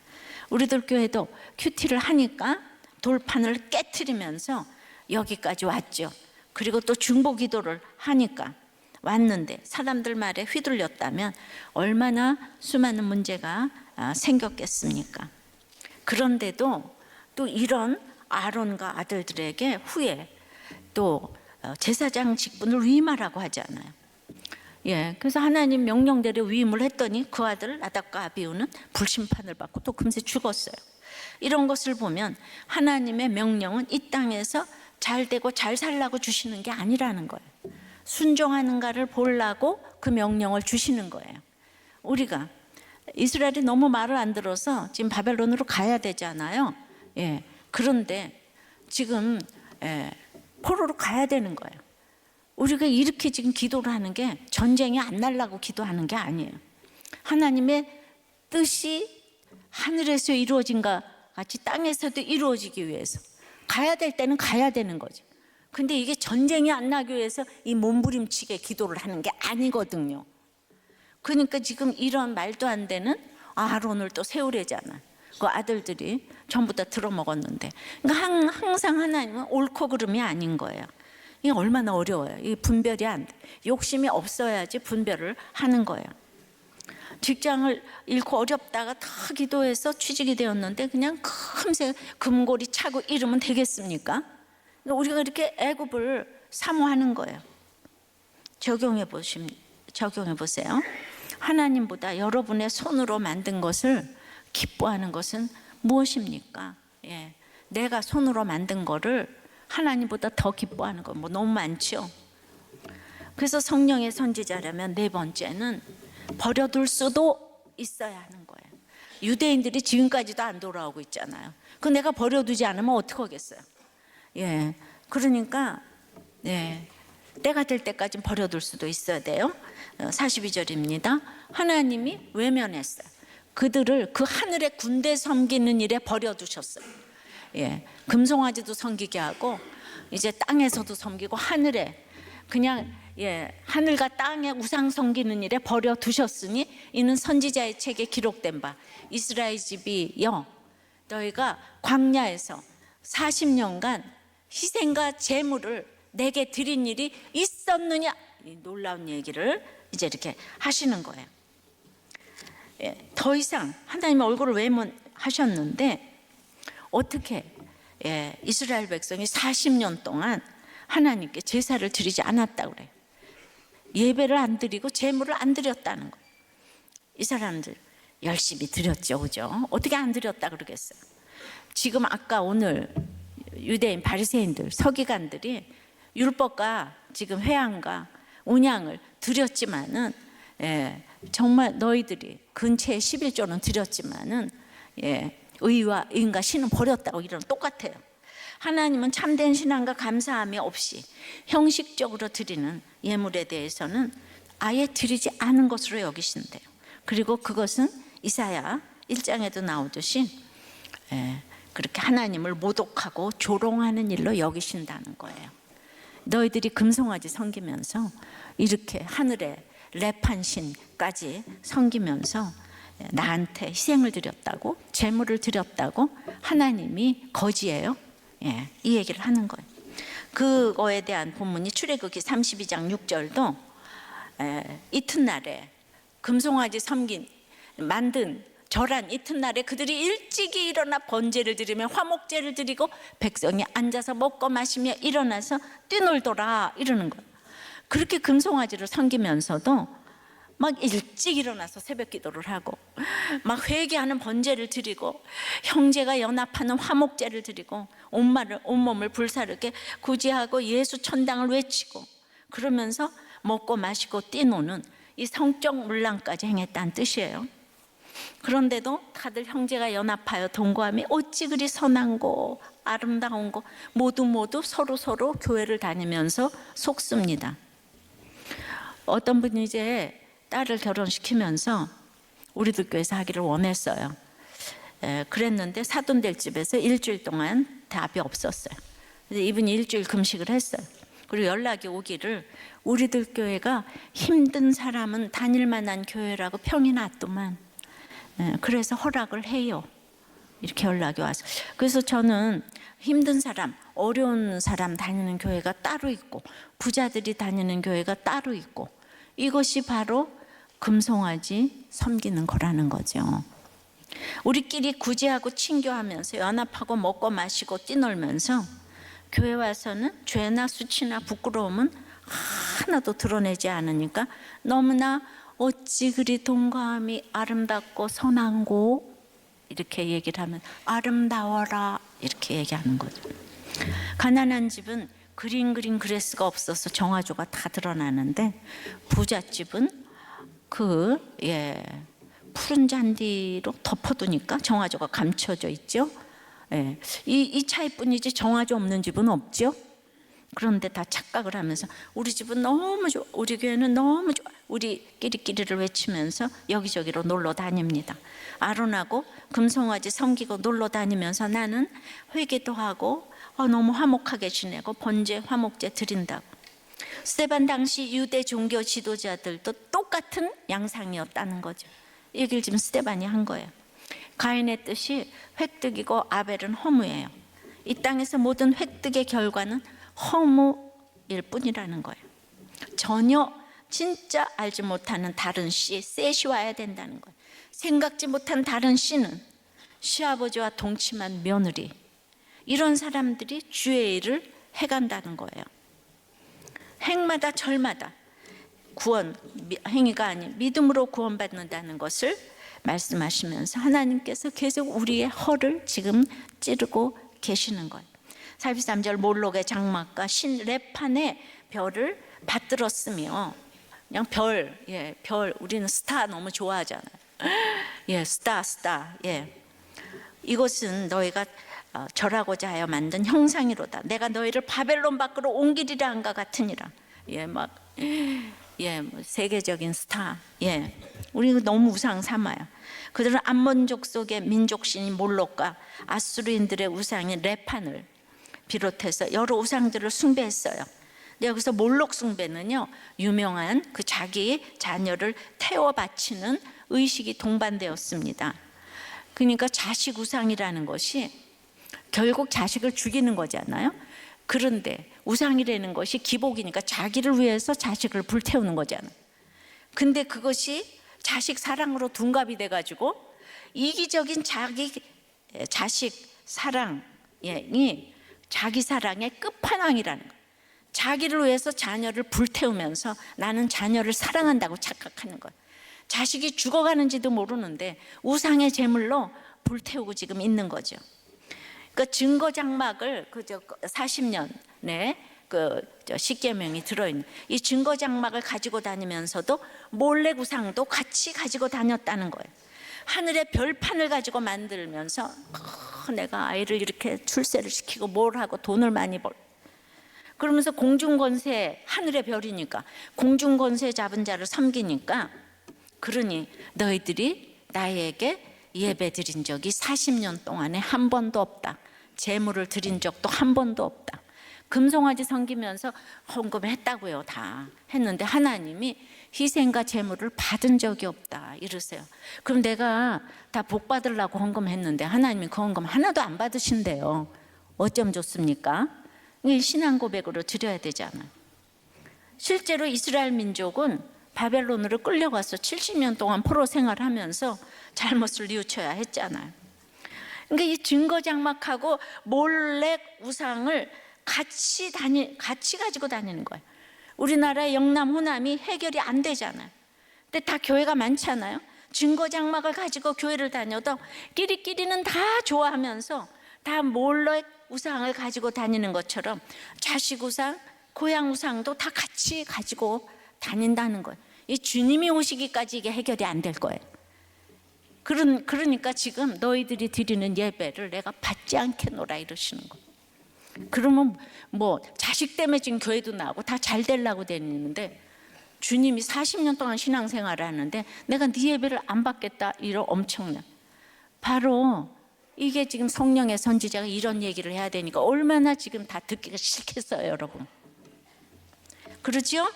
[SPEAKER 1] 우리들 교회도 큐티를 하니까 돌판을 깨트리면서 여기까지 왔죠. 그리고 또 중보 기도를 하니까 왔는데 사람들 말에 휘둘렸다면 얼마나 수많은 문제가 생겼겠습니까? 그런데도 또 이런 아론과 아들들에게 후에 또 제사장 직분을 위임하라고 하잖아요. 그래서 하나님 명령대로 위임을 했더니 그 아들 나답과 아비후는 불심판을 받고 또 금세 죽었어요. 이런 것을 보면 하나님의 명령은 이 땅에서 잘 되고 잘 살라고 주시는 게 아니라는 거예요. 순종하는가를 보려고 그 명령을 주시는 거예요. 우리가 이스라엘이 너무 말을 안 들어서 지금 바벨론으로 가야 되잖아요. 그런데 지금 포로로 가야 되는 거예요. 우리가 이렇게 지금 기도를 하는 게 전쟁이 안 날라고 기도하는 게 아니에요. 하나님의 뜻이 하늘에서 이루어진가 같이 땅에서도 이루어지기 위해서 가야 될 때는 가야 되는 거죠. 근데 이게 전쟁이 안 나기 위해서 이 몸부림치게 기도를 하는 게 아니거든요. 그러니까 지금 이런 말도 안 되는 아론을 또 세우려잖아. 그 아들들이 전부 다 들어먹었는데. 그러니까 항상 하나님은 옳고 그름이 아닌 거예요. 이게 얼마나 어려워요. 이게 분별이 안 돼. 욕심이 없어야지 분별을 하는 거예요. 직장을 잃고 어렵다가 다 기도해서 취직이 되었는데 그냥 금세 금고리 차고 이러면 되겠습니까? 그러니까 우리가 이렇게 애굽을 사모하는 거예요. 적용해 보세요. 하나님보다 여러분의 손으로 만든 것을 기뻐하는 것은 무엇입니까? 내가 손으로 만든 거를 하나님보다 더 기뻐하는 거 뭐 너무 많죠. 그래서 성령의 선지자라면 네 번째는 버려둘 수도 있어야 하는 거예요. 유대인들이 지금까지도 안 돌아오고 있잖아요. 그 내가 버려두지 않으면 어떻게 하겠어요? 그러니까 때가 될 때까지 버려둘 수도 있어야 돼요. 42절입니다. 하나님이 외면했어요. 그들을 그 하늘의 군대 섬기는 일에 버려두셨어요. 금송아지도 섬기게 하고 이제 땅에서도 섬기고 하늘에 그냥 하늘과 땅에 우상 섬기는 일에 버려두셨으니 이는 선지자의 책에 기록된 바 이스라엘 집이여 너희가 광야에서 40년간 희생과 제물을 내게 드린 일이 있었느냐, 이 놀라운 얘기를 이제 이렇게 하시는 거예요. 더 이상 하나님의 얼굴을 외면하셨는데 어떻게 이스라엘 백성이 40년 동안 하나님께 제사를 드리지 않았다고 그래요. 예배를 안 드리고 제물을 안 드렸다는 거예요. 이 사람들 열심히 드렸죠, 그죠? 어떻게 안 드렸다 그러겠어요? 지금 아까 오늘 유대인 바리새인들, 서기관들이 율법과 지금 회양과 운양을 드렸지만은, 정말 너희들이 근처에 11조는 드렸지만은, 의와 인과 신은 버렸다고 이런 똑같아요. 하나님은 참된 신앙과 감사함이 없이 형식적으로 드리는 예물에 대해서는 아예 드리지 않은 것으로 여기신대요. 그리고 그것은 이사야 1장에도 나오듯이 그렇게 하나님을 모독하고 조롱하는 일로 여기신다는 거예요. 너희들이 금송아지 섬기면서 이렇게 하늘의 랩한 신까지 섬기면서 나한테 희생을 드렸다고, 제물을 드렸다고 하나님이 거지예요. 이 얘기를 하는 거예요. 그거에 대한 본문이 출애굽기 32장 6절도 이튿날에 금송아지 만든 절한 이튿날에 그들이 일찍이 일어나 번제를 드리며 화목제를 드리고 백성이 앉아서 먹고 마시며 일어나서 뛰놀더라 이러는 거예요. 그렇게 금송아지를 섬기면서도 막 일찍 일어나서 새벽 기도를 하고 막 회개하는 번제를 드리고 형제가 연합하는 화목제를 드리고 온몸을 불사르게 구제하고 예수 천당을 외치고 그러면서 먹고 마시고 뛰노는 이 성적 문란까지 행했다는 뜻이에요. 그런데도 다들 형제가 연합하여 동거함이 어찌 그리 선한고 아름다운고 모두 서로 교회를 다니면서 속습니다. 어떤 분이 이제 딸을 결혼시키면서 우리들 교회에서 하기를 원했어요. 그랬는데 사돈될 집에서 일주일 동안 답이 없었어요. 그래서 이분이 일주일 금식을 했어요. 그리고 연락이 오기를 우리들 교회가 힘든 사람은 다닐 만한 교회라고 평이 났더만 그래서 허락을 해요. 이렇게 연락이 와서. 그래서 저는 힘든 사람, 어려운 사람 다니는 교회가 따로 있고 부자들이 다니는 교회가 따로 있고 이것이 바로 금송아지 섬기는 거라는 거죠. 우리끼리 구제하고 친교하면서 연합하고 먹고 마시고 뛰놀면서 교회 와서는 죄나 수치나 부끄러움은 하나도 드러내지 않으니까 너무나 어찌 그리 동감이 아름답고 선한고 이렇게 얘기를 하면 아름다워라 이렇게 얘기하는 거죠. 가난한 집은 그림 그릴 수가 없어서 정화조가 다 드러나는데 부잣집은 푸른 잔디로 덮어두니까 정화조가 감춰져 있죠. 이 차이뿐이지 정화조 없는 집은 없죠. 그런데 다 착각을 하면서 우리 집은 너무 좋아, 우리 교회는 너무 좋아, 우리끼리를 외치면서 여기저기로 놀러 다닙니다. 아론하고 금송아지 섬기고 놀러 다니면서 나는 회개도 하고 너무 화목하게 지내고 번제 화목제 드린다고. 스데반 당시 유대 종교 지도자들도 똑같은 양상이었다는 거죠. 이 얘기를 지금 스데반이 한 거예요. 가인의 뜻이 획득이고 아벨은 허무예요. 이 땅에서 모든 획득의 결과는 허무일 뿐이라는 거예요. 전혀 진짜 알지 못하는 다른 씨, 셋이 와야 된다는 거예요. 생각지 못한 다른 씨는 시아버지와 동침한 며느리, 이런 사람들이 주의 일을 해간다는 거예요. 행마다 절마다 구원, 행위가 아닌 믿음으로 구원받는다는 것을 말씀하시면서 하나님께서 계속 우리의 허를 지금 찌르고 계시는 거예요. 43절 몰록의 장막과 신 레판의 별을 받들었으며 그냥 별, 우리는 스타 너무 좋아하잖아요. 스타. 이것은 너희가 절하고자 하여 만든 형상이로다. 내가 너희를 바벨론 밖으로 옮기리라 한가 같으니라. 세계적인 스타. 우리 너무 우상 삼아요. 그들은 암몬족 속의 민족신인 몰록과 아수르인들의 우상인 레판을 비롯해서 여러 우상들을 숭배했어요. 근데 여기서 몰록 숭배는요, 유명한 그 자기 자녀를 태워 바치는 의식이 동반되었습니다. 그러니까 자식 우상이라는 것이 결국 자식을 죽이는 거잖아요. 그런데 우상이라는 것이 기복이니까 자기를 위해서 자식을 불태우는 거잖아요. 근데 그것이 자식 사랑으로 둔갑이 돼가지고 이기적인 자식 사랑이 자기 사랑의 끝판왕이라는 거예요. 자기를 위해서 자녀를 불태우면서 나는 자녀를 사랑한다고 착각하는 거예요. 자식이 죽어가는지도 모르는데 우상의 제물로 불태우고 지금 있는 거죠. 그 증거 장막을 40년에 십계명이 들어있는 이 증거 장막을 가지고 다니면서도 몰래 우상도 같이 가지고 다녔다는 거예요. 하늘의 별판을 가지고 만들면서 내가 아이를 이렇게 출세를 시키고 뭘 하고 돈을 많이 벌, 그러면서 공중권세, 하늘의 별이니까 공중권세 잡은 자를 섬기니까, 그러니 너희들이 나에게 예배 드린 적이 40년 동안에 한 번도 없다. 제물을 드린 적도 한 번도 없다. 금송아지 섬기면서 헌금했다고요. 다 했는데 하나님이 희생과 제물을 받은 적이 없다 이러세요. 그럼 내가 다 복 받으려고 헌금했는데 하나님이 그 헌금 하나도 안 받으신대요. 어쩜 좋습니까? 이 신앙 고백으로 드려야 되잖아요. 실제로 이스라엘 민족은 바벨론으로 끌려가서 70년 동안 포로 생활하면서 잘못을 뉘우쳐야 했잖아요. 그러니까 이 증거 장막하고 몰래 우상을 같이 가지고 다니는 거예요. 우리나라의 영남 호남이 해결이 안 되잖아요. 근데 다 교회가 많잖아요. 증거 장막을 가지고 교회를 다녀도 끼리끼리는 다 좋아하면서 다 몰래 우상을 가지고 다니는 것처럼 자식 우상, 고향 우상도 다 같이 가지고 다닌다는 거예요. 이 주님이 오시기까지 이게 해결이 안 될 거예요. 그러니까 지금 너희들이 드리는 예배를 내가 받지 않겠노라 이러시는 거예요. 그러면 뭐 자식 때문에 지금 교회도 나오고 다 잘 되려고 다니는데, 주님이 40년 동안 신앙생활을 하는데 내가 네 예배를 안 받겠다 이런 엄청나. 바로 이게 지금 성령의 선지자가 이런 얘기를 해야 되니까 얼마나 지금 다 듣기가 싫겠어요, 여러분. 그렇죠?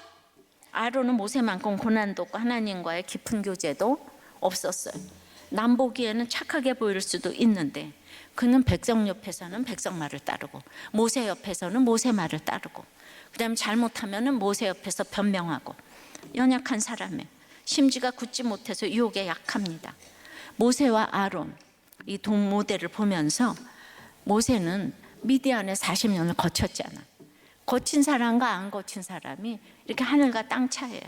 [SPEAKER 1] 아론은 모세만큼 고난도 없고 하나님과의 깊은 교제도 없었어요. 남 보기에는 착하게 보일 수도 있는데 그는 백성 옆에서는 백성 말을 따르고 모세 옆에서는 모세 말을 따르고, 그 다음에 잘못하면 모세 옆에서 변명하고, 연약한 사람의 심지가 굳지 못해서 유혹에 약합니다. 모세와 아론 이 동모델을 보면서 모세는 미디안에 40년을 거쳤잖아. 거친 사람과 안 거친 사람이 이렇게 하늘과 땅 차이예요.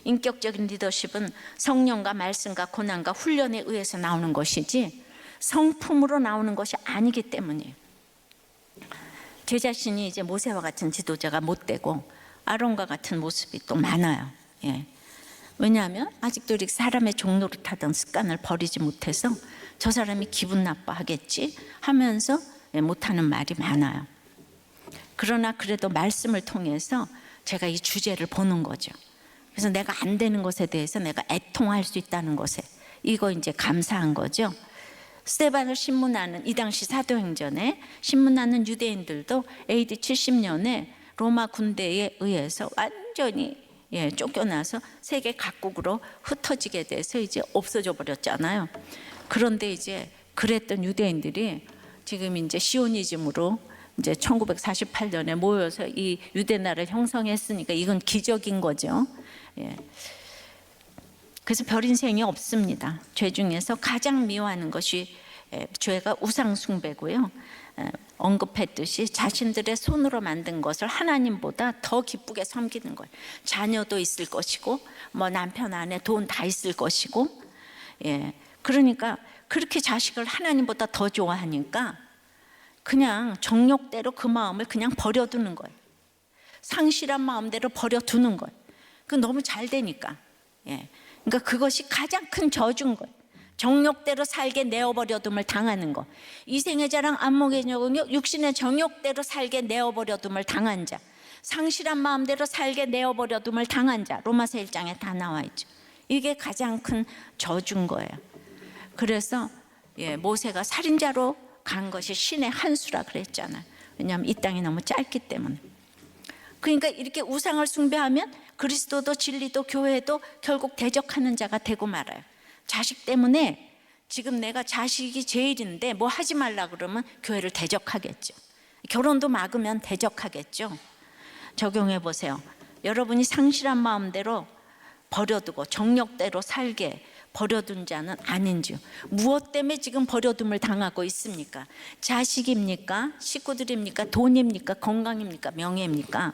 [SPEAKER 1] 인격적인 리더십은 성령과 말씀과 고난과 훈련에 의해서 나오는 것이지 성품으로 나오는 것이 아니기 때문이에요. 제 자신이 이제 모세와 같은 지도자가 못 되고 아론과 같은 모습이 또 많아요. 예. 왜냐하면 아직도 이렇게 사람의 종노릇하던 습관을 버리지 못해서 저 사람이 기분 나빠하겠지 하면서 못하는 말이 많아요. 그러나 그래도 말씀을 통해서 제가 이 주제를 보는 거죠. 그래서 내가 안 되는 것에 대해서 내가 애통할 수 있다는 것에 이거 이제 감사한 거죠. 스데반을 신문하는 이 당시 사도행전에 신문하는 유대인들도 AD 70년에 로마 군대에 의해서 완전히 쫓겨나서 세계 각국으로 흩어지게 돼서 이제 없어져 버렸잖아요. 그런데 이제 그랬던 유대인들이 지금 이제 시오니즘으로 이제 1948년에 모여서 이 유대 나라를 형성했으니까 이건 기적인 거죠. 그래서 별 인생이 없습니다. 죄 중에서 가장 미워하는 것이 죄가 우상 숭배고요. 언급했듯이 자신들의 손으로 만든 것을 하나님보다 더 기쁘게 섬기는 거예요. 자녀도 있을 것이고 뭐 남편 아내 돈 다 있을 것이고, 그러니까 그렇게 자식을 하나님보다 더 좋아하니까 그냥 정욕대로 그 마음을 그냥 버려두는 거예요. 상실한 마음대로 버려두는 거예요. 그 너무 잘 되니까. 그러니까 그것이 가장 큰 저주인 거예요. 정욕대로 살게 내어버려둠을 당하는 거. 이생의 자랑 안목의 정욕, 육신의 정욕대로 살게 내어버려둠을 당한 자, 상실한 마음대로 살게 내어버려둠을 당한 자, 로마서 1장에 다 나와 있죠. 이게 가장 큰 저주인 거예요. 그래서 모세가 살인자로 간 것이 신의 한 수라 그랬잖아요. 왜냐하면 이 땅이 너무 짧기 때문에. 그러니까 이렇게 우상을 숭배하면 그리스도도 진리도 교회도 결국 대적하는 자가 되고 말아요. 자식 때문에 지금 내가 자식이 제일인데 뭐 하지 말라 그러면 교회를 대적하겠죠. 결혼도 막으면 대적하겠죠. 적용해 보세요. 여러분이 상실한 마음대로 버려두고 정욕대로 살게 버려둔 자는 아닌지요. 무엇 때문에 지금 버려둠을 당하고 있습니까? 자식입니까? 식구들입니까? 돈입니까? 건강입니까? 명예입니까?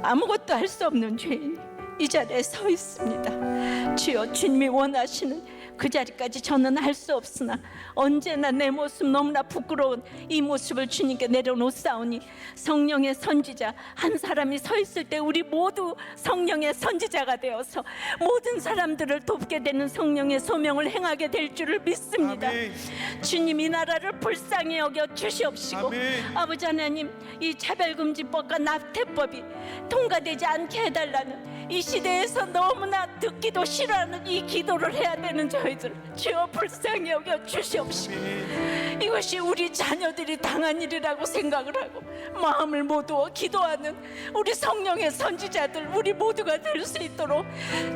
[SPEAKER 1] 아무것도 할 수 없는 죄인. 이 자리에 서 있습니다. 주여, 주님이 원하시는 그 자리까지 저는 할 수 없으나 언제나 내 모습 너무나 부끄러운 이 모습을 주님께 내려놓사오니 성령의 선지자 한 사람이 서 있을 때 우리 모두 성령의 선지자가 되어서 모든 사람들을 돕게 되는 성령의 소명을 행하게 될 줄을 믿습니다.
[SPEAKER 2] 아멘.
[SPEAKER 1] 주님, 이 나라를 불쌍히 여겨 주시옵시고
[SPEAKER 2] 아멘.
[SPEAKER 1] 아버지 하나님, 이 차별금지법과 낙태법이 통과되지 않게 해달라는 이 시대에서 너무나 듣기도 싫어하는 이 기도를 해야 되는 저희들, 주여 불쌍히 여겨 주시옵시고 이것이 우리 자녀들이 당한 일이라고 생각을 하고 마음을 모두어 기도하는 우리 성령의 선지자들 우리 모두가 될 수 있도록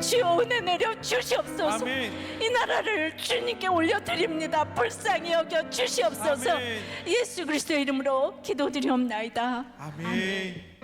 [SPEAKER 1] 주여 은혜 내려 주시옵소서.
[SPEAKER 2] 아멘.
[SPEAKER 1] 이 나라를 주님께 올려드립니다. 불쌍히 여겨 주시옵소서.
[SPEAKER 2] 아멘.
[SPEAKER 1] 예수 그리스도의 이름으로 기도드리옵나이다.
[SPEAKER 2] 아멘.